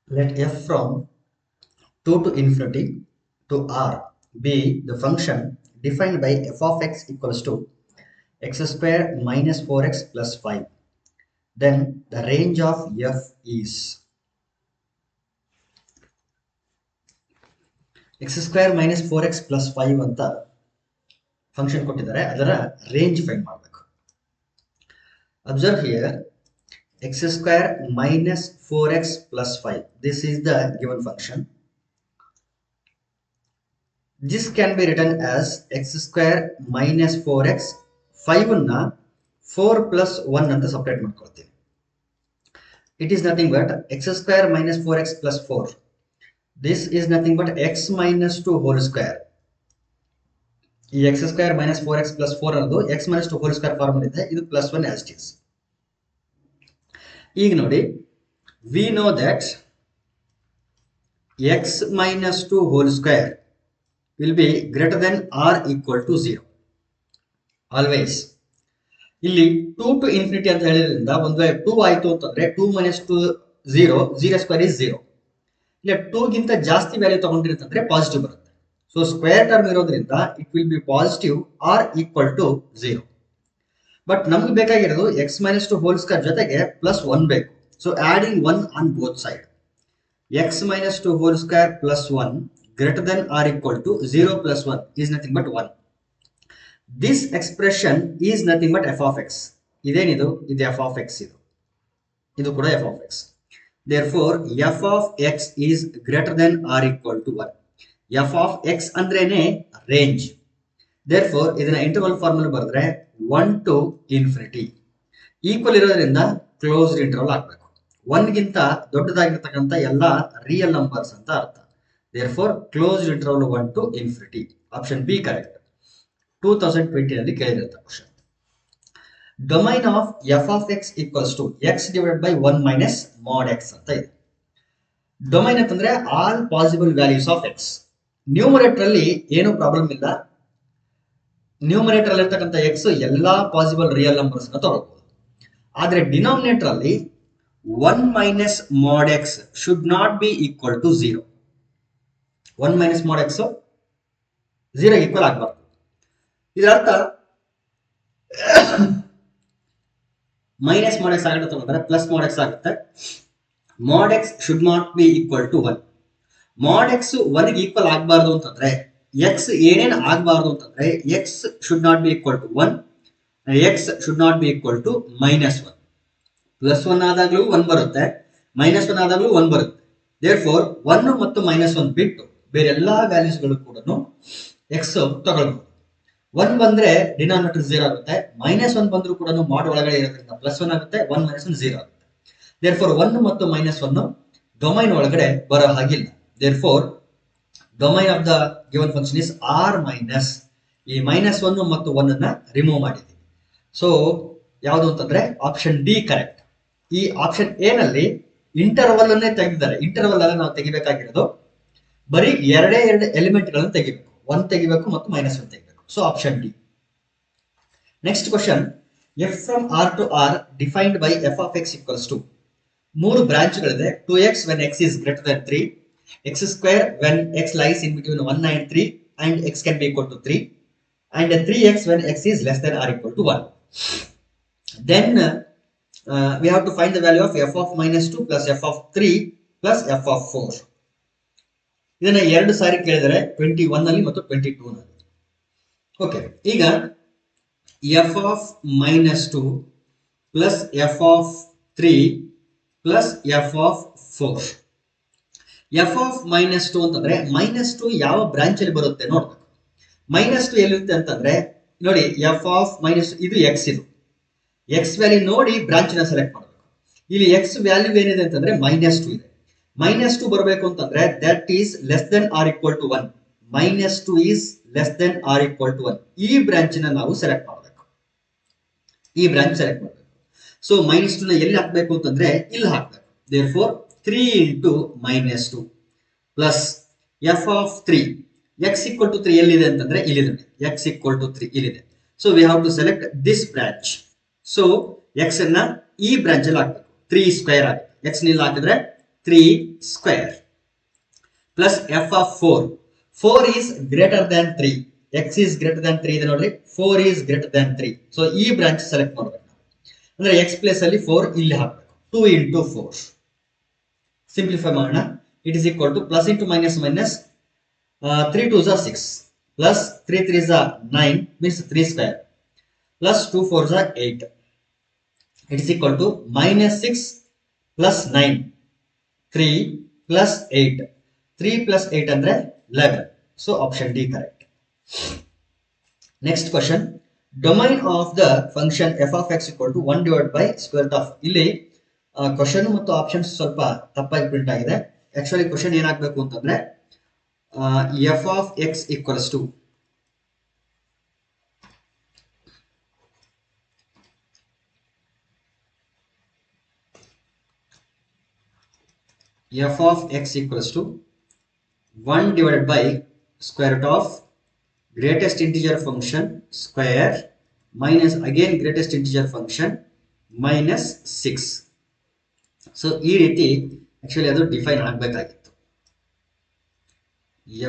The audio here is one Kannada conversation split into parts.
Let f from 2 to infinity to r be the function defined by f of x equals to x square minus 4x plus 5. Then the range of f is x square minus 4x plus 5 ಅಂತ ಫಂಕ್ಷನ್ ಕೊಟ್ಟಿದ್ದಾರೆ. ಅದರ ರೇಂಜ್ ಫೈಂಡ್ ಮಾಡಬೇಕು. Observe here x square minus 4x plus 5. This is the given function. This can be written as x square minus 4x 5 ಅನ್ನ 4 plus 1 ಅಂತ ಸಪರೇಟ್ ಮಾಡ್ಕೊಳ್ತೀವಿ. It is nothing but x square minus 4x plus 4. This is nothing but x minus 2 whole square. ಈ x square minus 4x plus 4 ಅನ್ನೋದು x minus 2 whole square form ಇದೆ. ಇದು plus 1 as it is. ಈಗ ನೋಡಿ, we know that x minus 2 whole square will be greater than or equal to 0. Always. ಇಲ್ಲಿ 2 to infinity ಅಂತ ಹೇಳಿದ್ರಿಂದ ಒಂದು ವೇಳೆ 2 ಆಯಿತು ಅಂತಂದ್ರೆ 2 minus 2 0, 0 square is 0. ಇಲ್ಲ 2 ಗಿಂತ ಜಾಸ್ತಿ ವ್ಯಾಲ್ಯೂ ತಗೊಂಡಿರ್ತಂದ್ರೆ ಪಾಸಿಟಿವ್ ಬರುತ್ತೆ. ಸೊ ಸ್ಕ್ವೇರ್ ಟರ್ಮ್ ಇರೋದ್ರಿಂದ it will be positive or equal to 0. But ನಮ್ಗೆ ಬೇಕಾಗಿರೋದು ಎಕ್ಸ್ ಮೈನಸ್ 2 ಹೋಲ್ ಸ್ಕ್ವೇರ್ ಜೊತೆಗೆ ಪ್ಲಸ್ 1 ಬೇಕು. So adding 1 on both side. X minus 2 whole square plus 1 greater than or equal to 0 plus 1 is nothing but 1. This expression is nothing but f of x. ಇದೇನಿದು? ಇದು f of x. ಇದು ಕೂಡ f of x. Therefore f of x is greater than or equal to 1. f of x ಅಂದ್ರೇನೆ ರೇಂಜ್. Therefore ಇದನ್ನ ಇಂಟರ್ವಲ್ ಫಾರ್ಮ್ ಅಲ್ಲಿ ಬರೆದ್ರೆ 1 to infinity ಈಕ್ವಲ್ ಇರೋದ್ರಿಂದ ಕ್ಲೋಸ್ಡ್ ಇಂಟರ್ವಲ್ ಹಾಕಬೇಕು. 1 ಗಿಂತ ದೊಡ್ಡದಾಗಿರ್ತಕ್ಕಂಥ ಎಲ್ಲ ರಿಯಲ್ ನಂಬರ್ಸ್ ಅಂತ ಅರ್ಥ. Therefore closed interval 1 to infinity. Option B correct. 2020 ನಲ್ಲಿ ಕೇಳಿದಂತ question. Domain of f of x equals to x divided by 1 minus mod x ಅಂತ ಇದೆ. ಡೊಮೈನ್ ಅಂತಂದ್ರೆ all possible values of x. Numerator ಅಲ್ಲಿ ಏನು ಪ್ರಾಬ್ಲಮ್ ಇಲ್ಲ. ನ್ಯೂಮರೇಟರ್ ಅಲ್ಲಿ ಇರ್ತಕ್ಕಂಥ x ಎಲ್ಲಾ ಪಾಸಿಬಲ್ ರಿಯಲ್ ನಂಬರ್ಸ್ ಅನ್ನು ತಗೊಳ್ಬಹುದು. ಆದ್ರೆ ಡಿನಾಮಿನೇಟರ್ ಅಲ್ಲಿ 1 minus mod x should not be equal to 0. 1 minus mod x 0 equal ಆಗಬಾರ್ದು. ಇದರ ಅರ್ಥ ಮೈನಸ್ mod x ಆಗುತ್ತೆ ತಗೊಂಡ್ರೆ ಪ್ಲಸ್ mod x ಆಗುತ್ತೆ. mod x should not be equal to 1. mod x 1 ಗೆ ಈಕ್ವಲ್ ಆಗಬಾರ್ದು ಅಂತಂದ್ರೆ x ಏನೇನು ಆಗಬಾರ್ದು ಅಂತಂದ್ರೆ x should not be equal to 1, x should not be equal to minus 1. Plus 1 ಆದಾಗಲೂ 1 ಬರುತ್ತೆ, ಮೈನಸ್ 1 ಆದಾಗಲೂ 1 ಬರುತ್ತೆ. therefore 1 ಮತ್ತು ಮೈನಸ್ 1 ಬಿಟ್ಟು ಬೇರೆ ಎಲ್ಲಾ ವ್ಯಾಲ್ಯೂಸ್ ಗಳು ಕೂಡ ಎಕ್ಸ್ ತಗೊಳ್ಬಹುದು. 1 ಬಂದ್ರೆ ಡಿನಾಮಿನೇಟರ್ 0 ಆಗುತ್ತೆ, ಮೈನಸ್ 1 ಬಂದ್ರೂ ಕೂಡ ಮಾಡ್ ಒಳಗಡೆ ಇರೋದ್ರಿಂದ ಪ್ಲಸ್ 1 ಆಗುತ್ತೆ, 1 ಮೈನಸ್ 1 0 ಆಗುತ್ತೆ. therefore 1 ಮತ್ತು ಮೈನಸ್ 1 ಡೊಮೈನ್ ಒಳಗಡೆ ಬರೋ ಹಾಗಿಲ್ಲ. therefore domain of the given function is R minus. ಈ ಮೈನಸ್ 1 ಮತ್ತು 1 ಅನ್ನ ರಿಮೂವ್ ಮಾಡಿದ್ದೀವಿ. ಸೊ ಯಾವುದು ಅಂತಂದ್ರೆ ಆಪ್ಷನ್ ಡಿ ಕರೆಕ್ಟ್. ಈ ಆಪ್ಷನ್ ಎ ನಲ್ಲಿ ಇಂಟರ್ವಲ್ ಅನ್ನೇ ತೆಗೆದಿದ್ದಾರೆ. ಇಂಟರ್ವಲ್ ಅಲ್ಲ ನಾವು ತೆಗಿಬೇಕಾಗಿರೋದು ಬರೀ ಎರಡೇ ಎರಡು ಎಲಿಮೆಂಟ್ ಗಳನ್ನು ತೆಗಿಬೇಕು. 1 ತೆಗಿಬೇಕು ಮತ್ತು ಮೈನಸ್ 1 ತೆಗಿಬೇಕು. So option D. Next question. F from R to R defined by F of X equals to 3 branch ಗಳಿದೆ. 2x when x is greater than 3, x square when x lies in between 1 and 3 and x can be equal to 3, and 3x when x is less than or equal to 1. Then we have to find the value of f of minus 2 plus f of 3 plus f of 4. ಇದನ್ನ ಎರಡು ಸಾರಿ ಕೇಳಿದರೆ 21 ನಲ್ಲಿ ಮತ್ತು 22 ನಲ್ಲಿ. ಓಕೆ, ಈಗ F of minus 2 plus F of 3 plus F of 4. F of minus 2 ಅಂತಂದ್ರೆ ಮೈನಸ್ 2 ಯಾವ ಬ್ರಾಂಚ್ ಅಲ್ಲಿ ಬರುತ್ತೆ ನೋಡ್ಬೇಕು. ಮೈನಸ್ 2 ಎಲ್ಲಿರುತ್ತೆ ಅಂತಂದ್ರೆ ನೋಡಿ, ಎಫ್ ಆಫ್ ಮೈನಸ್ ಇದು ಎಕ್ಸ್, ಇದು ಎಕ್ಸ್ ವ್ಯಾಲ್ಯೂ ನೋಡಿ ಬ್ರಾಂಚ್ ನ ಸೆಲೆಕ್ಟ್ ಮಾಡಬೇಕು. ಇಲ್ಲಿ ಎಕ್ಸ್ ವ್ಯಾಲ್ಯೂ ಏನಿದೆ ಅಂತಂದ್ರೆ ಮೈನಸ್ 2 ಇದೆ. ಮೈನಸ್ 2 ಬರಬೇಕು ಅಂತಂದ್ರೆ that is less than or equal to 1. Minus 2 is less than or equal to 1. ಈ ಬ್ರಾಂಚ್ ನ ನಾವು ಸೆಲೆಕ್ಟ್ ಮಾಡಬೇಕು. ಈ ಬ್ರಾಂಚ್ ಸೆಲೆಕ್ಟ್ ಮಾಡಬೇಕು. ಸೊ ಮೈನಸ್ 2 ನ ಎಲ್ಲಿ ಹಾಕಬೇಕು ಅಂತಂದ್ರೆ ಇಲ್ಲಿ ಹಾಕಬೇಕು. therefore 3 into minus 2 plus f of 3. x equal to 3 ಎಲ್ಲಿದೆ ಅಂತಂದ್ರೆ ಇಲ್ಲಿದೆ. x equal to 3 ಇಲ್ಲಿದೆ. So we have to select this branch. So x ಅನ್ನ ಈ ಬ್ರಾಂಚ್ ಅಲ್ಲಿ ಹಾಕಬೇಕು. 3 ಸ್ಕ್ವೇರ್ ಆಗುತ್ತೆ. x ನಲ್ಲಿ ಹಾಕಿದ್ರೆ 3 square plus f of 4. 4 is greater than 3. X is greater than 3 ಇದೆ ನೋಡ್ರಿ, 4 is greater than 3. ಸೊ ಈ ಬ್ರಾಂಚ್ ಸೆಲೆಕ್ಟ್ ಮಾಡಬೇಕು. ಅಂದ್ರೆ x ಪ್ಲೇಸ್ ಅಲ್ಲಿ 4 ಇಲ್ಲಿ ಹಾಕಬೇಕು. 2 into 4. ಸಿಂಪ್ಲಿಫೈ ಮಾಡೋಣ. It is equal to plus into minus minus 3 2s are 6 plus 3 3s are 9 means 3 square plus 2 4s are 8. It is equal to minus 6 plus 9 3 plus 8. 3 plus 8 ಅಂದ್ರೆ 11. So option D correct. Next question. Domain of the function f of x equal to 1 divided by square root of. ಇಲ್ಲಿ ಕ್ವಶನ್ ಮತ್ತು ಆಪ್ಷನ್ಸ್ ಸ್ವಲ್ಪ ತಪ್ಪಾಗಿ ಪ್ರಿಂಟ್ ಆಗಿದೆ. ಆಕ್ಚುಲಿ ಕ್ವಶನ್ ಏನಾಗಬೇಕು ಅಂತಂದ್ರೆ f of x equals to f of x equals to 1 divided by square root of greatest integer function square minus again greatest integer function minus 6. So ಈ ರೀತಿ ಆಕ್ಚುಲಿ ಅದು ಡಿಫೈನ್ ಆಗಬೇಕಾಗಿತ್ತು.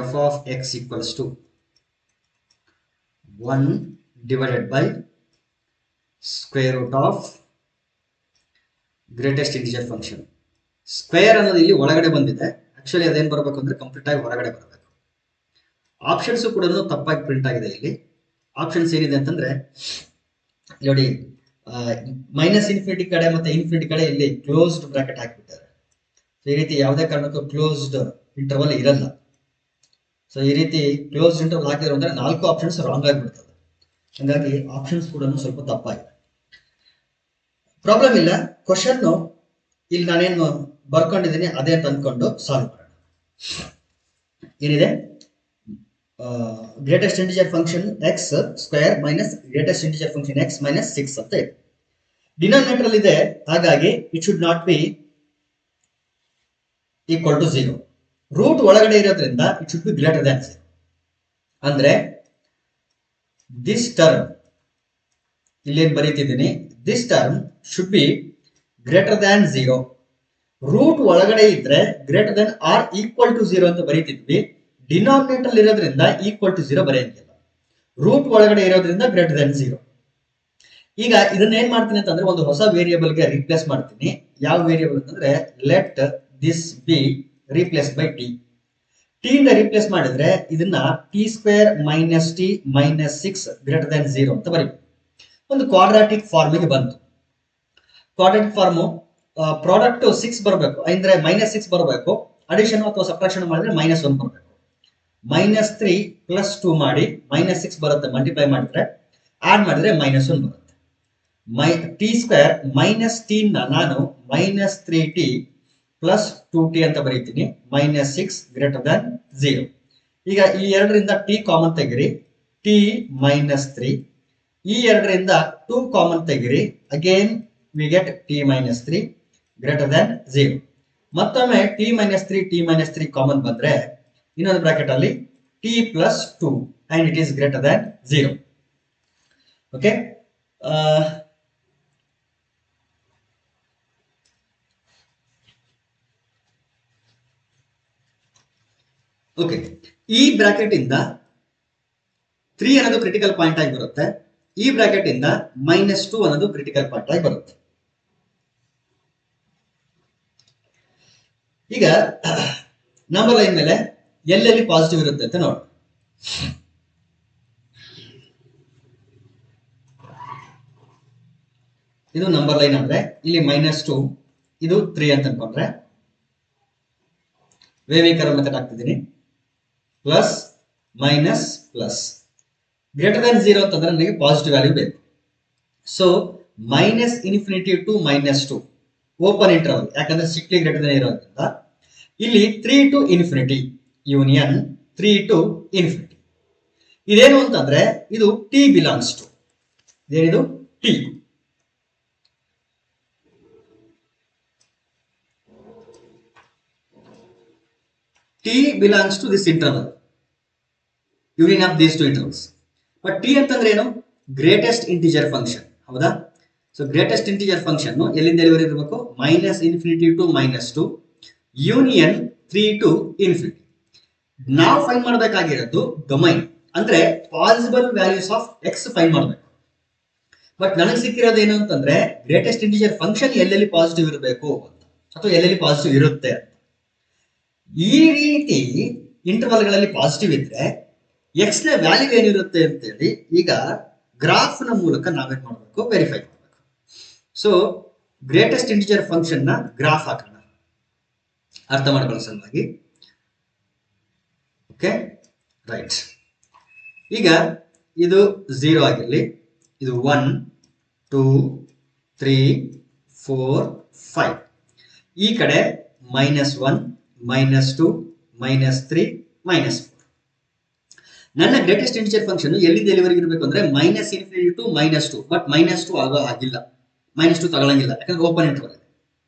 f of x equals to 1 divided by square root of greatest integer function. Square ಅನ್ನೋದು ಇಲ್ಲಿ ಒಳಗಡೆ ಬಂದಿದೆ. ಆಕ್ಚುಲಿ ಅದೇನು ಬರಬೇಕು ಅಂದ್ರೆ ಕಂಪ್ಲೀಟ್ ಆಗಿ ಹೊರಗಡೆ ಬರಬೇಕು. ಆಪ್ಷನ್ಸ್ ಕೂಡ ತಪ್ಪಾಗಿ ಪ್ರಿಂಟ್ ಆಗಿದೆ. ಇಲ್ಲಿ ಆಪ್ಷನ್ಸ್ ಏನಿದೆ ಅಂತಂದ್ರೆ ನೋಡಿ, ಮೈನಸ್ ಇನ್ಫಿನಿಟಿ ಕಡೆ ಮತ್ತೆ ಇನ್ಫಿನಿಟಿ ಕಡೆ ಇಲ್ಲಿ ಕ್ಲೋಸ್ಡ್ ಬ್ರಾಕೆಟ್ ಹಾಕಿಬಿಟ್ಟಾರೆ. ಸೊ ಈ ರೀತಿ ಯಾವುದೇ ಕಾರಣಕ್ಕೂ ಕ್ಲೋಸ್ಡ್ ಇಂಟರ್ವಲ್ ಇರಲ್ಲ. ಸೊ ಈ ರೀತಿ ಕ್ಲೋಸ್ಡ್ ಇಂಟರ್ವಲ್ ಹಾಕಿದ್ರು ಅಂದ್ರೆ 4 ಆಪ್ಷನ್ಸ್ ರಾಂಗ್ ಆಗಿಬಿಡ್ತದೆ. ಹಾಗಾಗಿ ಆಪ್ಷನ್ಸ್ ಕೂಡ ಸ್ವಲ್ಪ ತಪ್ಪಾಗಿದೆ. ಪ್ರಾಬ್ಲಮ್ ಇಲ್ಲ, ಕ್ವಶನ್ ಇಲ್ಲಿ ನಾನೇನು ಬರ್ಕೊಂಡಿದ್ದೀನಿ ಅದೇ ಅಂತ ಅಂದ್ಕೊಂಡು ಸಾಲ್ವ್ ಮಾಡೋಣ. ಏನಿದೆ, greatest integer function x square minus greatest integer function x minus 6 ಅಂತ ಇದೆ. ಡಿನಾಮಿನೇಟರ್ ಇದೆ, ಹಾಗಾಗಿ it should not be equal to 0. Root ಒಳಗಡೆ ಇರೋದ್ರಿಂದ it should be greater than 0. ಅಂದ್ರೆ ದಿಸ್ ಟರ್ಮ್ ಇಲ್ಲೇನು ಬರೀತಿದ್ದೀನಿ, this term should be greater than 0. Root ಒಳಗಡೆ ಇದ್ರೆ greater than or equal to 0 ಅಂತ ಬರೀತಿದ್ವಿ. ಡಿನಾಮಿನೇಟರ್ ಇರೋದ್ರಿಂದ ಈಕ್ವಲ್ ಟು 0 ಬರೆಯಂಗಿಲ್ಲ. ರೂಟ್ ಒಳಗಡೆ ಇರೋದ್ರಿಂದ ಗ್ರೇಟರ್ ದ್ಯಾನ್ 0. ಈಗ ಇದನ್ನ ಏನ್ ಮಾಡ್ತೀನಿ ಅಂತಂದ್ರೆ ಒಂದು ಹೊಸ ವೇರಿಯೇಬಲ್ ಗೆ ರಿಪ್ಲೇಸ್ ಮಾಡ್ತೀನಿ. ಯಾವ ವೇರಿಯೇಬಲ್ ಅಂತಂದ್ರೆ let this B replace by T. T ಇಂದ ರಿಪ್ಲೇಸ್ ಮಾಡಿದ್ರೆ ಇದನ್ನ T square minus T minus 6 greater than 0 ಅಂತ ಬರೀಬೇಕು. ಒಂದು ಕ್ವಾಡ್ರಾಟಿಕ್ ಫಾರ್ಮಿಗೆ ಬಂತು. ಕ್ವಾಡ್ರಾಟಿಕ್ ಫಾರ್ಮು ಪ್ರಾಡಕ್ಟ್ 6 ಬರಬೇಕು, ಅಂದ್ರೆ ಮೈನಸ್ 6 ಬರಬೇಕು. ಅಡಿಷನ್ ಅಥವಾ ಸಬ್ಟ್ರಾಕ್ಷನ್ ಮಾಡಿದ್ರೆ -1 ಬರಬೇಕು. -3 ಪ್ಲಸ್ 2 ಮಾಡಿ -6 ಬರುತ್ತೆ. ಮಲ್ಟಿಪ್ಲೈ ಮಾಡಿದ್ರೆ ಆಡ್ ಮಾಡಿದ್ರೆ -1 ಬರುತ್ತೆ. ಟಿ ಸ್ಕ್ವೇರ್ ಮೈನಸ್ ಟಿ ನಾನು -3t ಪ್ಲಸ್ 2t ಅಂತ ಬರೀತೀನಿ. -6 ಗ್ರೇಟರ್ ದ್ಯಾನ್ 0. ಈಗ ಈ ಎರಡರಿಂದ ಟಿ ಕಾಮನ್ ತೆಗಿರಿ, ಟಿ -3. ಈ ಎರಡರಿಂದ 2 ಕಾಮನ್ ತೆಗಿರಿ, again we get t -3 greater than 0. ಮತ್ತೊಮ್ಮೆ ಟಿ ಕಾಮನ್ ಬಂದ್ರೆ ಇನ್ನೊಂದು ಬ್ರಾಕೆಟ್ ಅಲ್ಲಿ t plus 2 and it is greater than 0. Okay, okay, ಈ ಬ್ರಾಕೆಟ್ ಇಂದ 3 ಅನ್ನೋದು ಕ್ರಿಟಿಕಲ್ ಪಾಯಿಂಟ್ ಆಗಿ ಬರುತ್ತೆ. ಈ ಬ್ರಾಕೆಟ್ ಇಂದ -2 ಅನ್ನೋದು ಕ್ರಿಟಿಕಲ್ ಪಾಯಿಂಟ್ ಆಗಿ ಬರುತ್ತೆ. ಈಗ ನಂಬರ್ ಲೈನ್ ಮೇಲೆ ಎಲ್ಲೆಲ್ಲಿ ಪಾಸಿಟಿವ್ ಇರುತ್ತೆ ಅಂತ ನೋಡಿ. ಇದು ನಂಬರ್ ಲೈನ್ ಅಂದ್ರೆ ಇಲ್ಲಿ -2, ಇದು 3 ಅಂತ ಅನ್ಕೊಂಡ್ರೆ ವೇವಿಕರ್ ಮೆಥಡ್ ಹಾಕ್ತಿದ್ದೀನಿ. Plus minus plus greater than 0 ಅಂತಂದ್ರೆ ನನಗೆ ಪಾಸಿಟಿವ್ ವ್ಯಾಲ್ಯೂ ಬೇಕು. ಸೊ -∞ ಟು -2 ಓಪನ್ ಇಂಟರ್ವಲ್, ಯಾಕಂದ್ರೆ ಸ್ಟ್ರಿಕ್ಟ್ಲಿ ಗ್ರೇಟರ್ ದ್ಯಾನ್ ಇರೋದ್ರಿಂದ ಇಲ್ಲಿ 3 to infinity union 3 to infinity. ಇದೇನು ಅಂತಂದ್ರೆ ಇದು ಟಿ ಬಿಲಾಂಗ್ಸ್ ಟು, ಇದೇನಿದು t. T belongs to this interval, union of these two intervals. But t ಅಂತಂದ್ರೆ ಏನು, ಗ್ರೇಟೆಸ್ಟ್ ಇಂಟಿಜರ್ ಫಂಕ್ಷನ್, ಹೌದಾ? ಸೊ ಗ್ರೇಟೆಸ್ಟ್ ಇಂಟಿಜರ್ ಫಂಕ್ಷನ್ ಎಲ್ಲಿಂದ ಎಲ್ಲಿವರೆಗೆ ಇರಬೇಕು, -∞ ಟು -2 ಯೂನಿಯನ್ 3 to ಇನ್ಫಿನಿಟಿ. ನಾವು ಫೈಂಡ್ ಮಾಡಬೇಕಾಗಿರೋದು ಡೊಮೈನ್, ಅಂದ್ರೆ possible values of X find ಮಾಡಬೇಕು. ಬಟ್ ನನಗೆ ಸಿಕ್ಕಿರೋದು ಏನು ಅಂತಂದ್ರೆ ಗ್ರೇಟೆಸ್ಟ್ ಇಂಟಿಜರ್ ಫಂಕ್ಷನ್ ಎಲ್ಲೆಲ್ಲಿ ಪಾಸಿಟಿವ್ ಇರಬೇಕು ಅಂತ, ಅಥವಾ ಎಲ್ಲೆಲ್ಲಿ ಪಾಸಿಟಿವ್ ಇರುತ್ತೆ ಅಂತ. ಈ ರೀತಿ ಇಂಟರ್ವಲ್ಗಳಲ್ಲಿ ಪಾಸಿಟಿವ್ ಇದ್ರೆ ಎಕ್ಸ್ ನ ವ್ಯಾಲ್ಯೂ ಏನಿರುತ್ತೆ ಅಂತೇಳಿ ಈಗ ಗ್ರಾಫ್ ನ ಮೂಲಕ ನಾವೇನ್ ಮಾಡಬೇಕು, ವೆರಿಫೈ ಮಾಡಬೇಕು. ಸೊ ಗ್ರೇಟೆಸ್ಟ್ ಇಂಟಿಜರ್ ಫಂಕ್ಷನ್ ನ ಗ್ರಾಫ್ ಹಾಕೋಣ ಅರ್ಥ ಮಾಡ್ಕೊಳ್ಳೋ ಸಲುವಾಗಿ. Okay, right. ಈಗ ಇದು 0 ಆಗಿರಲಿ, ಇದು 1 2 3 4 5, ಈ ಕಡೆ -1 -2 -3 -4. ನನ್ನ ಗ್ರೇಟೆಸ್ಟ್ ಇಂಟಿಜರ್ ಫಂಕ್ಷನ್ ಎಲ್ಲಿಂದ ಎಲ್ಲಿವರೆಗೆ ಇರಬೇಕು ಅಂದ್ರೆ -∞ to -2, ಬಟ್ -2 ಆಗೋ ಆಗಿಲ್ಲ, -2 ತಗೊಳಂಗಿಲ್ಲ ಯಾಕಂದ್ರೆ ಓಪನ್ ಇಂಟರ್ವಲ್ ಇದೆ.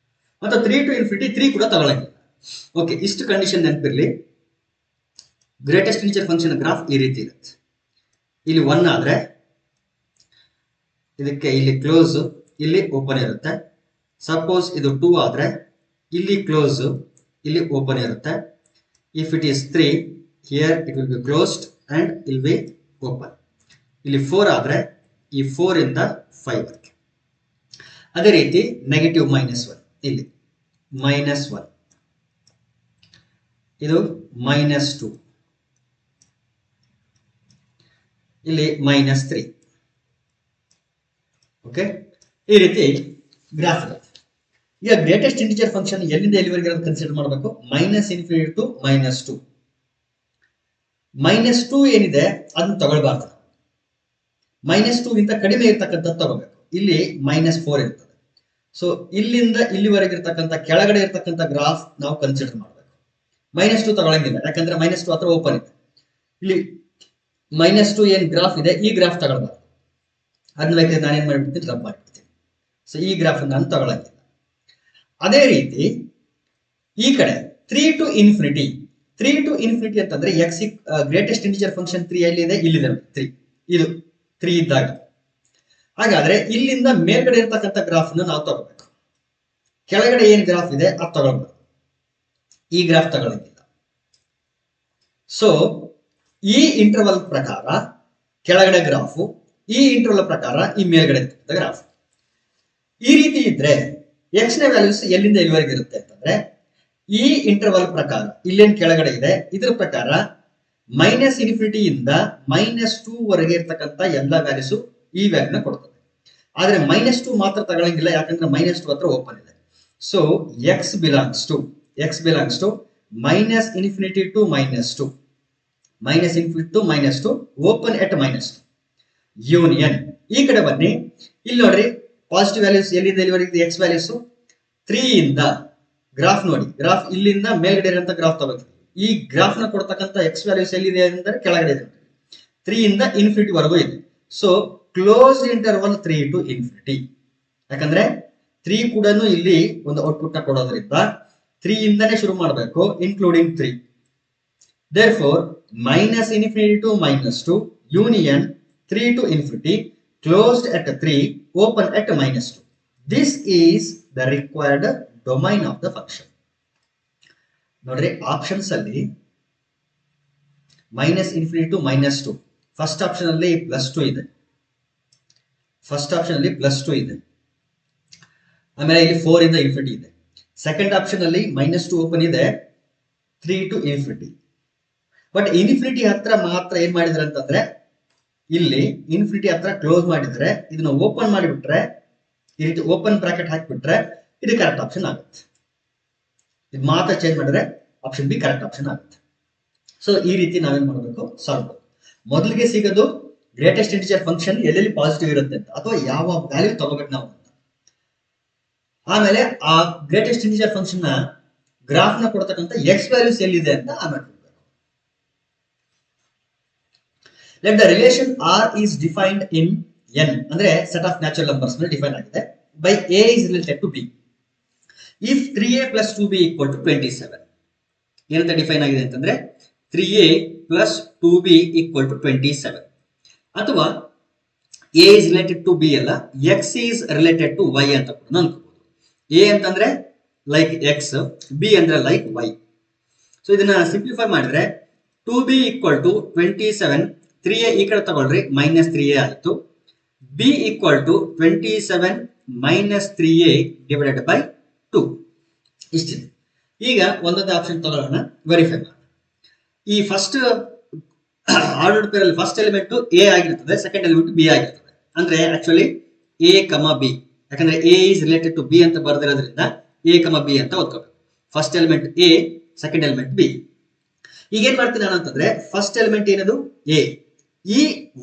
ಮತ್ತು 3 to ∞, 3 ಕೂಡ ತಗೊಳಂಗಿಲ್ಲ. ಓಕೆ, ಇಷ್ಟು ಕಂಡೀಷನ್ ನೆನಪಿರ್ಲಿ. ಗ್ರೇಟೆಸ್ಟ್ ಇಂಟಿಜರ್ ಫಂಕ್ಷನ್ ಗ್ರಾಫ್ ಈ ರೀತಿ ಇರುತ್ತೆ. ಇಲ್ಲಿ 1 ಆದ್ರೆ ಇದಕ್ಕೆ ಇಲ್ಲಿ ಕ್ಲೋಸ್, ಇಲ್ಲಿ ಓಪನ್ ಇರುತ್ತೆ. ಸಪೋಸ್ ಇದು 2 ಆದ್ರೆ ಇಲ್ಲಿ ಕ್ಲೋಸ್, ಇಲ್ಲಿ ಓಪನ್ ಇರುತ್ತೆ. If it is 3, here it will B closed and ಇಲ್ ಬಿ ಓಪನ್. ಇಲ್ಲಿ 4 ಆದ್ರೆ ಈ 4 ಇಂದ 5 ವರೆಗೆ. ಅದೇ ರೀತಿ ನೆಗೆಟಿವ್ -1, ಇಲ್ಲಿ -1, ಇದು -2, ಇಲ್ಲಿ -3. ಓಕೆ, ಈ ರೀತಿ ಗ್ರಾಫ್ ಇರುತ್ತೆ. ಈಗ ಗ್ರೇಟೆಸ್ಟ್ ಇಂಟಿಜರ್ ಫಂಕ್ಷನ್ ಎಲ್ಲಿಂದ ಎಲ್ಲಿವರೆಗೆ ಕನ್ಸಿಡರ್ ಮಾಡಬೇಕು, -∞ to -2. -2 ಏನಿದೆ ಅದನ್ನ ತಗೊಳ್ಬಾರ್ದು, -2 ಗಿಂತ ಕಡಿಮೆ ಇರ್ತಕ್ಕಂಥದ್ದು ತಗೋಬೇಕು. ಇಲ್ಲಿ -4 ಇರ್ತದೆ. ಸೊ ಇಲ್ಲಿಂದ ಇಲ್ಲಿವರೆಗೆ ಇರ್ತಕ್ಕಂಥ ಕೆಳಗಡೆ ಇರ್ತಕ್ಕಂಥ ಗ್ರಾಫ್ ನಾವು ಕನ್ಸಿಡರ್ ಮಾಡಬೇಕು. -2 ತಗೊಳಂಗಿಲ್ಲ, ಯಾಕಂದ್ರೆ -2 ಹತ್ರ ಓಪನ್ ಇದೆ. ಇಲ್ಲಿ -2 ಏನ್ ಗ್ರಾಫ್ ಇದೆ ಈ ಗ್ರಾಫ್ ತಗೊಳ್ಬಾರ್ದು, ಅದನ್ನ ಬೇಕಾದ್ರೆ ನಾನೇನ್ ಮಾಡ್ಬಿಡ್ತೀನಿ, ರಬ್ ಮಾಡ್ಬಿಡ್ತೀನಿ. ಸೊ ಈ ಗ್ರಾಫ್ ನಾನು ತಗೊಳಂಗಿಲ್ಲ. ಅದೇ ರೀತಿ ಈ ಕಡೆ 3 to ∞, 3 to ∞ ಅಂತಂದ್ರೆ ಎಕ್ಸ್ ಗ್ರೇಟೆಸ್ಟ್ ಇಂಟಿಜರ್ ಫಂಕ್ಷನ್ 3 ಎಲ್ಲಿದೆ, ಇಲ್ಲಿದೆ 3, ಇದು 3 ಇದ್ದಾಗ. ಹಾಗಾದ್ರೆ ಇಲ್ಲಿಂದ ಮೇಲ್ಗಡೆ ಇರ್ತಕ್ಕಂಥ ಗ್ರಾಫ್ ನಾವು ತಗೋಬೇಕು, ಕೆಳಗಡೆ ಏನ್ ಗ್ರಾಫ್ ಇದೆ ಅದು ತಗೊಳ್ಬೇಕು, ಈ ಗ್ರಾಫ್ ತಗೊಳ್ಳಂಗಿಲ್ಲ. ಸೊ ಈ ಇಂಟರ್ವಲ್ ಪ್ರಕಾರ ಕೆಳಗಡೆ ಗ್ರಾಫು, ಈ ಇಂಟರ್ವಲ್ ಪ್ರಕಾರ ಈ ಮೇಲ್ಗಡೆ ಇರ್ತಕ್ಕಂಥ ಗ್ರಾಫ್. ಈ ರೀತಿ ಇದ್ರೆ ಎಕ್ಸ್ ನ ವ್ಯಾಲ್ಯೂಸ್ ಎಲ್ಲಿಂದ ಎಲ್ಲಿವರೆಗೆ ಇರುತ್ತೆ ಅಂತಂದ್ರೆ ಈ ಇಂಟರ್ವಲ್ ಪ್ರಕಾರ ಇಲ್ಲೇನ್ ಕೆಳಗಡೆ ಇದೆ ಇದ್ರ ಪ್ರಕಾರ -∞ ಇಂದ -2 ವರೆಗೆ ಇರ್ತಕ್ಕಂಥ ಎಲ್ಲ ವ್ಯಾಲ್ಯೂಸ್ ಈ ವ್ಯಾಲ್ಯೂನ ಕೊಡ್ತದೆ. ಆದ್ರೆ -2 ಮಾತ್ರ ತಗೊಳಂಗಿಲ್ಲ, ಯಾಕಂದ್ರೆ -2 ಹತ್ರ ಓಪನ್ ಇದೆ. So X belongs to -∞ to -2, -∞ to -2, open at -2, union. ಈ ಕಡೆ ಬನ್ನಿ, ಇಲ್ಲಿ ನೋಡ್ರಿ ಪಾಸಿಟಿವ್ ವ್ಯಾಲ್ಯೂಸ್ ಎಲ್ಲಿಂದ ಎಲ್ಲಿವರೆಗೆ ಎಕ್ಸ್ ವ್ಯಾಲ್ಯೂಸ್ 3 ಇಂದ ಗ್ರಾಫ್ ನೋಡಿ, ಗ್ರಾಫ್ ಇಲ್ಲಿಂದ ಮೇಲ್ಗಡೆ ಇರುವಂತ ಗ್ರಾಫ್ ತಗೋತೀವಿ. ಈ ಗ್ರಾಫ್ ನ ಕೊಡ್ತಕ್ಕಂಥ ಎಕ್ಸ್ ವ್ಯಾಲ್ಯೂಸ್ ಎಲ್ಲಿದೆ ಅಂದ್ರೆ ಕೆಳಗಡೆ ಇದೆ, 3 ಇಂದ ∞ ವರೆಗೂ ಇದೆ. ಸೊ ಕ್ಲೋಸ್ ಇಂಟರ್ವಲ್ 3 to ∞, ಯಾಕಂದ್ರೆ 3 ಕೂಡ ಇಲ್ಲಿ ಒಂದು ಔಟ್ಪುಟ್ ನ ಕೊಡೋದ್ರಿಂದ 3 ಇಂದನೇ ಶುರು ಮಾಡಬೇಕು, including 3. therefore -∞ to -2, union 3 to ∞, closed at 3, open at -2. This is the required domain of the function. ನೋಡ್ರಿ ಆಪ್ಷನ್ಸ್ ಅಲ್ಲಿ -∞ to -2, ಫಸ್ಟ್ ಆಪ್ಷನ್ ಅಲ್ಲಿ +2 ಇದೆ, ಆಮೇಲೆ ಇಲ್ಲಿ 4 ಇಂದ ∞ ಇದೆ. ಸೆಕೆಂಡ್ ಆಪ್ಷನ್ ಅಲ್ಲಿ -2 ಓಪನ್ ಇದೆ, 3 to ∞. ಬಟ್ ∞ ಹತ್ರ ಮಾತ್ರ ಏನ್ ಮಾಡಿದ್ರೆ ಅಂತಂದ್ರೆ ಇಲ್ಲಿ ∞ ಹತ್ರ ಕ್ಲೋಸ್ ಮಾಡಿದ್ರೆ ಇದನ್ನ ಓಪನ್ ಮಾಡಿಬಿಟ್ರೆ, ಈ ರೀತಿ ಓಪನ್ ಬ್ರಾಕೆಟ್ ಹಾಕಿಬಿಟ್ರೆ ಇದು ಕರೆಕ್ಟ್ ಆಪ್ಷನ್ ಆಗುತ್ತೆ. ಇದು ಮಾತ್ರ ಚೇಂಜ್ ಮಾಡಿದ್ರೆ ಆಪ್ಷನ್ ಬಿ ಕರೆಕ್ಟ್ ಆಪ್ಷನ್ ಆಗುತ್ತೆ. ಸೊ ಈ ರೀತಿ ನಾವೇನ್ ಮಾಡಬೇಕು, ಸಾಲ್ವ್ ಮಾಡಬೇಕು. ಮೊದಲಿಗೆ ಸಿಗೋದು ಗ್ರೇಟೆಸ್ಟ್ ಇಂಟಿಜರ್ ಫಂಕ್ಷನ್ ಎಲ್ಲೆಲ್ಲಿ ಪಾಸಿಟಿವ್ ಇರುತ್ತೆ ಅಂತ, ಅಥವಾ ಯಾವ ವ್ಯಾಲ್ಯೂ ತಗೋಬೇಕು ನಾವು ಅಂತ. ಆಮೇಲೆ ಆ ಗ್ರೇಟೆಸ್ಟ್ ಇಂಟಿಜರ್ ಫಂಕ್ಷನ್ ನ ಗ್ರಾಫ್ ನ ಕೊಡ್ತಕ್ಕಂಥ ಎಕ್ಸ್ ವ್ಯಾಲ್ಯೂಸ್ ಎಲ್ಲಿದೆ ಅಂತ ಆಮೇಲೆ ಕೊಡ್ಬೇಕು. Let the relation R is defined in N, ಅಂದ್ರೆ ಸೆಟ್ ಆಫ್ ನ್ಯಾಚುರಲ್ ನಂಬರ್ಸ್ ಮೇಲೆ ಡಿಫೈನ್ ಆಗಿದೆ. By A is related to B if 3a + 2b = 27. ಏನಂತ ಡಿಫೈನ್ ಆಗಿದೆ ಅಂತಂದ್ರೆ 3a + 2b = 27. ಅಥವಾ a is related to b ಅಲ್ಲ, x is related to y ಅಂತ ಕೂಡ ಅನ್ಕೋಬಹುದು. a ಅಂತಂದ್ರೆ ಲೈಕ್ ಎಕ್ಸ್, ಬಿ ಅಂದ್ರೆ ಲೈಕ್ ವೈ. ಸೊ ಇದನ್ನ ಸಿಂಪ್ಲಿಫೈ ಮಾಡಿದ್ರೆ 2b ಈಕ್ವಲ್ ಟು 27, 3a ಈ ಕಡೆ ತಗೊಳ್ರಿ -3a ಆಯಿತು. b equal to 27 - 3a divided by 2 ಇಷ್ಟಿದೆ. ಈಗ ಒಂದೊಂದು ಆಪ್ಷನ್ ತಗೊಳ್ಳೋಣ, ವೆರಿಫೈ ಮಾಡೋಣ. ಈ ಫಸ್ಟ್ ಆರ್ಡರ್ಡ್ ಪೇರ್ ಅಲ್ಲಿ ಫಸ್ಟ್ ಎಲಿಮೆಂಟ್ ಎ ಆಗಿರ್ತದೆ, ಸೆಕೆಂಡ್ ಎಲಿಮೆಂಟ್ ಬಿ ಆಗಿರ್ತದೆ. ಅಂದ್ರೆ ಆಕ್ಚುಲಿ ಎ ಕಮ ಬಿ, ಯಾಕಂದ್ರೆ a is related to b ಅಂತ ಬರ್ದಿರೋದ್ರಿಂದ ಎ ಕಮ ಬಿ ಅಂತ ಓದ್ಕೋಬೇಕು. First element a, second element b. ಈಗ ಏನ್ ಮಾಡ್ತೀನಿ ನಾನು ಅಂತಂದ್ರೆ ಫಸ್ಟ್ ಎಲಿಮೆಂಟ್ ಏನದು ಎ, ಈ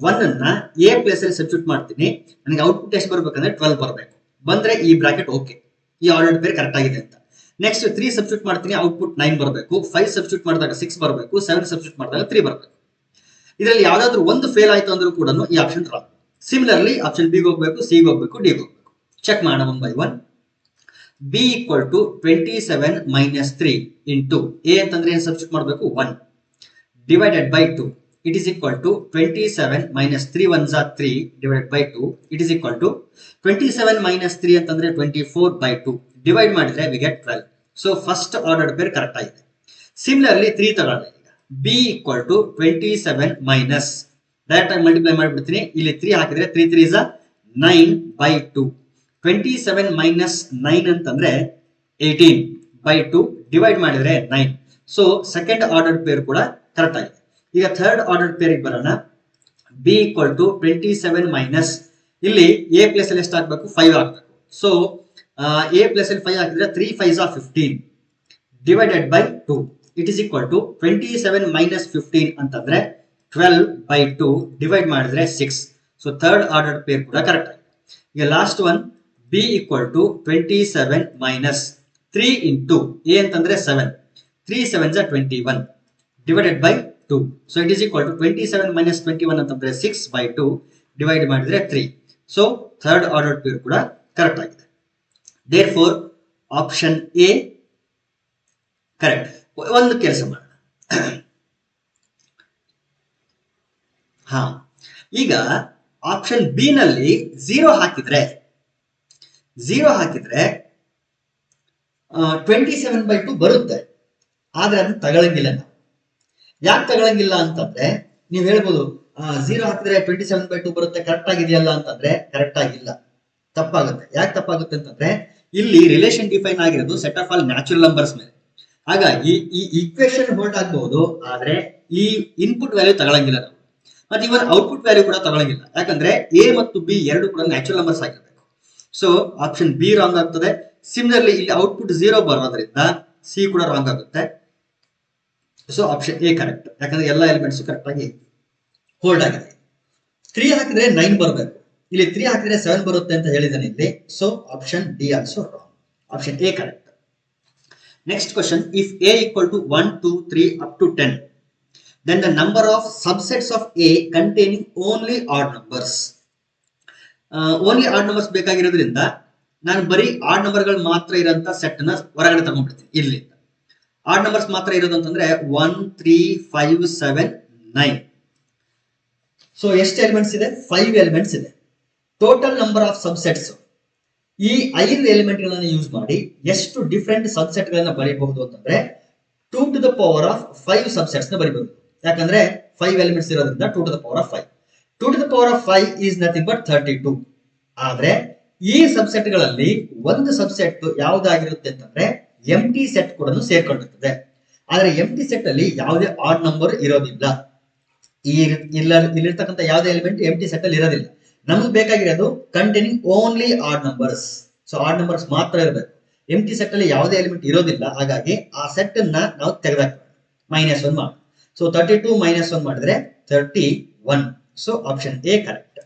1 ಅನ್ನ ಎ ಪ್ಲೇಸ್ ಅಲ್ಲಿ ಸಬ್ಸ್ಟಿಟ್ಯೂಟ್ ಮಾಡ್ತೀನಿ. ನನಗೆ ಔಟ್ಪುಟ್ ಎಷ್ಟು ಬರ್ಬೇಕಂದ್ರೆ 12 ಬರಬೇಕು. ಬಂದ್ರೆ ಈ ಬ್ರಾಕೆಟ್ ಓಕೆ, ಈ ಆರ್ಡರ್ಡ್ ಪೇರ್ ಕರೆಕ್ಟ್ ಆಗಿದೆ ಅಂತ. ನೆಕ್ಸ್ಟ್ 3 ಸಬ್ಸ್ಟಿಟ್ಯೂಟ್ ಮಾಡ್ತೀನಿ, ಔಟ್ಪುಟ್ 9 ಬರಬೇಕು. 5 ಸಬ್ಸ್ಟಿಟ್ಯೂಟ್ ಮಾಡಿದಾಗ 6 ಬರಬೇಕು. 7 ಸಬ್ಸ್ಟಿಟ್ಯೂಟ್ ಮಾಡಿದಾಗ 3 ಬರಬೇಕು. ಇದರಲ್ಲಿ ಯಾವ್ದಾದ್ರು ಒಂದು ಫೇಲ್ ಆಯ್ತು ಅಂದ್ರೂ ಕೂಡ ಈ option wrong. Similarly option B ಹೋಗ್ಬೇಕು, ಸಿ ಹೋಗ್ಬೇಕು, ಡಿ ಹೋಗ್ಬೇಕು. ಚೆಕ್ ಮಾಡೋಣ 1 by 1. B equal to 27 - 3 into A ಅಂತಂದ್ರೆ ಏನು ಸಬ್ಸ್ಟಿಟ್ಯೂಟ್ ಮಾಡಬೇಕು 1 divided by 2. It is equal to 27 - 3 1s are 3 divided by 2. It is equal to 27 - 3 ಅಂತಂದ್ರೆ 24/2 ಡಿವೈಡ್ ಮಾಡಿದ್ರೆ we get 12. So first ordered pair correct ಆಗಿದೆ. ಸಿಮಿಲರ್ಲಿ 3 ತಗೊಳ್ಳೋಣ. ಈಗ B equal to 27 minus direct ಆಗಿ ಮಲ್ಟಿಪ್ಲೈ ಮಾಡಿಬಿಡ್ತೀನಿ. ಇಲ್ಲಿ 3 ಹಾಕಿದ್ರೆ 3 3 is 9/2. 27 - 9 ಅಂತಂದ್ರೆ 18/2 ಡಿವೈಡ್ ಮಾಡಿದ್ರೆ 9. ಸೊ ಸೆಕೆಂಡ್ ಆರ್ಡರ್ಡ್ ಪೇರ್ ಕೂಡ ಕರೆಕ್ಟ್ ಆಗಿದೆ. ಈಗ ಥರ್ಡ್ ಆರ್ಡರ್ಡ್ ಪೇರ್ ಬರೋಣ. ಬಿ ಈಕ್ವಲ್ ಟು 27 ಮೈನಸ್ ಇಲ್ಲಿ ಎ ಪ್ಲೇಸ್ ಅಲ್ಲಿ ಎಷ್ಟು ಹಾಕ್ಬೇಕು 5 ಹಾಕ್ಬೇಕು. ಸೊ ಎ ಪ್ಲೇಸ್ ಅಲ್ಲಿ 5 ಹಾಕಿದ್ರೆ 3 5s are 15 divided by 2. It is equal to 27 - 15 ಅಂತಂದ್ರೆ 12/2 ಡಿವೈಡ್ ಮಾಡಿದ್ರೆ 6. ಸೊ ಥರ್ಡ್ ಆರ್ಡರ್ಡ್ ಪೇರ್ ಕೂಡ ಕರೆಕ್ಟ್ ಆಗಿದೆ. ಈಗ last one B equal to 27 minus 3 into A ಅಂತಂದ್ರೆ 7, 3 7s are 21 divided by 2. So it is equal to 27 - 21 ಅಂತಂದ್ರೆ 6/2 ಡಿವೈಡ್ ಮಾಡಿದ್ರೆ 3. ಸೊ ಥರ್ಡ್ ಆರ್ಡರ್ಡ್ ಪೇರ್ ಕೂಡ ಕರೆಕ್ಟ್ ಆಗಿದೆ. Therefore option A correct. ಒಂದು ಕೆಲಸ ಮಾಡೋಣ. ಈಗ ಆಪ್ಷನ್ ಬಿ ನಲ್ಲಿ 0 ಹಾಕಿದ್ರೆ 27/2 ಬರುತ್ತೆ. ಆದ್ರೆ ಅದನ್ನ ತಗೊಳಂಗಿಲ್ಲ ನಾವು. ಯಾಕೆ ತಗೊಳಂಗಿಲ್ಲ ಅಂತಂದ್ರೆ ನೀವು ಹೇಳ್ಬೋದು 0 ಹಾಕಿದ್ರೆ 27/2 ಬರುತ್ತೆ, ಕರೆಕ್ಟ್ ಆಗಿದೆಯಲ್ಲ ಅಂತಂದ್ರೆ ಕರೆಕ್ಟ್ ಆಗಿಲ್ಲ, ತಪ್ಪಾಗುತ್ತೆ. ಯಾಕೆ ತಪ್ಪಾಗುತ್ತೆ ಅಂತಂದ್ರೆ ಇಲ್ಲಿ ರಿಲೇಷನ್ ಡಿಫೈನ್ ಆಗಿರೋದು set of all natural numbers ಮೇಲೆ. ಹಾಗಾಗಿ ಈ ಈಕ್ವೇಶನ್ ಹೋಲ್ಡ್ ಆಗ್ಬಹುದು, ಆದ್ರೆ ಈ ಇನ್ಪುಟ್ ವ್ಯಾಲ್ಯೂ ತಗೊಳಂಗಿಲ್ಲ ನಾವು. ಮತ್ತೆ ಇವನ್ ಔಟ್ಪುಟ್ ವ್ಯಾಲ್ಯೂ ಕೂಡ ತಗೊಳಂಗಿಲ್ಲ, ಯಾಕಂದ್ರೆ ಎ ಮತ್ತು ಬಿ ಎರಡು ಕೂಡ ನ್ಯಾಚುರಲ್ ನಂಬರ್ಸ್ ಆಗಿರ್ಬೇಕು. ಸೊ ಆಪ್ಷನ್ ಬಿ ರಾಂಗ್ ಆಗ್ತದೆ. ಸಿಮಿಲರ್ಲಿ ಇಲ್ಲಿ ಔಟ್ಪುಟ್ 0 ಬರೋದ್ರಿಂದ ಸಿ ಕೂಡ ರಾಂಗ್ ಆಗುತ್ತೆ. ಸೊ ಆಪ್ಷನ್ ಎ ಕರೆಕ್ಟ್, ಯಾಕಂದ್ರೆ ಎಲ್ಲ ಎಲಿಮೆಂಟ್ಸ್ ಕರೆಕ್ಟ್ ಆಗಿ ಹೋಲ್ಡ್ ಆಗಿದೆ. 3 ಹಾಕಿದ್ರೆ 9 ಬರಬೇಕು, ಇಲ್ಲಿ 3 ಹಾಕಿದ್ರೆ 7 ಬರುತ್ತೆ ಅಂತ ಹೇಳಿದಾನೆ ಇಲ್ಲಿ. So option D also wrong. Option A correct. Next question, if A equal to 1 2 3 up to 10, then the number of subsets of A containing only odd numbers. Only odd numbers ಬೇಕಾಗಿರೋದ್ರಿಂದ ನಾನು ಬರೀ ಆಡ್ ನಂಬರ್ಗಳು ಮಾತ್ರ ಇರೋಂಥ ಸೆಟ್ ನ ಹೊರಗಡೆ ತಗೊಂಡ್ಬಿಡ್ತೀನಿ. ಇಲ್ಲಿ ಆಡ್ ನಂಬರ್ಸ್ ಮಾತ್ರ ಇರೋದು ಅಂತಂದ್ರೆ 1 3 5 7 9. ಸೊ ಎಷ್ಟು ಎಲಿಮೆಂಟ್ಸ್ ಇದೆ? 5 ಎಲಿಮೆಂಟ್ಸ್ ಇದೆ. ಟೋಟಲ್ ನಂಬರ್ ಆಫ್ ಸಬ್ಸೆಟ್ಸ್, ಈ 5 ಎಲಿಮೆಂಟ್ ಗಳನ್ನ ಯೂಸ್ ಮಾಡಿ ಎಷ್ಟು ಡಿಫರೆಂಟ್ ಸಬ್ಸೆಟ್ ಗಳನ್ನ ಬರೀಬಹುದು ಅಂತಂದ್ರೆ 2 to the power of 5 subsets ನ ಬರೀಬಹುದು. ಯಾಕಂದ್ರೆ 5 ಎಲಿಮೆಂಟ್ಸ್ ಇರೋದ್ರಿಂದ 2 to the power of 5. 2 to the power of 5 is nothing but 32. ಆದ್ರೆ ಈ ಸಬ್ಸೆಟ್ ಗಳಲ್ಲಿ ಒಂದು ಸಬ್ಸೆಟ್ ಯಾವ್ದಾಗಿರುತ್ತೆ ಅಂತಂದ್ರೆ ಎಂಟಿ ಸೆಟ್ ಕೂಡ ಸೇರ್ಕೊಂಡಿರ್ತದೆ. ಆದ್ರೆ ಎಂಟಿ ಸೆಟ್ ಅಲ್ಲಿ ಯಾವುದೇ ಆಡ್ ನಂಬರ್ ಇರೋದಿಲ್ಲ. ಇಲ್ಲಿರ್ತಕ್ಕಂಥ ಯಾವುದೇ ಎಲಿಮೆಂಟ್ ಎಂಟಿ ಸೆಟ್ ಅಲ್ಲಿ ಇರೋದಿಲ್ಲ. ನಮ್ಗೆ ಬೇಕಾಗಿರೋದು containing only odd numbers. So add numbers ಮಾತ್ರ ಇರಬೇಕು. ಎಂಟಿ ಸೆಟ್ ಅಲ್ಲಿ ಯಾವುದೇ ಎಲಿಮೆಂಟ್ ಇರೋದಿಲ್ಲ. ಹಾಗಾಗಿ ಆ ಸೆಟ್ ಅನ್ನ ನಾವು ತೆಗೆದಾಕ್ಬೇಕು, -1 ಮಾಡಿ. ಸೊ 32 - 1 ಮಾಡಿದ್ರೆ 31. So option A correct.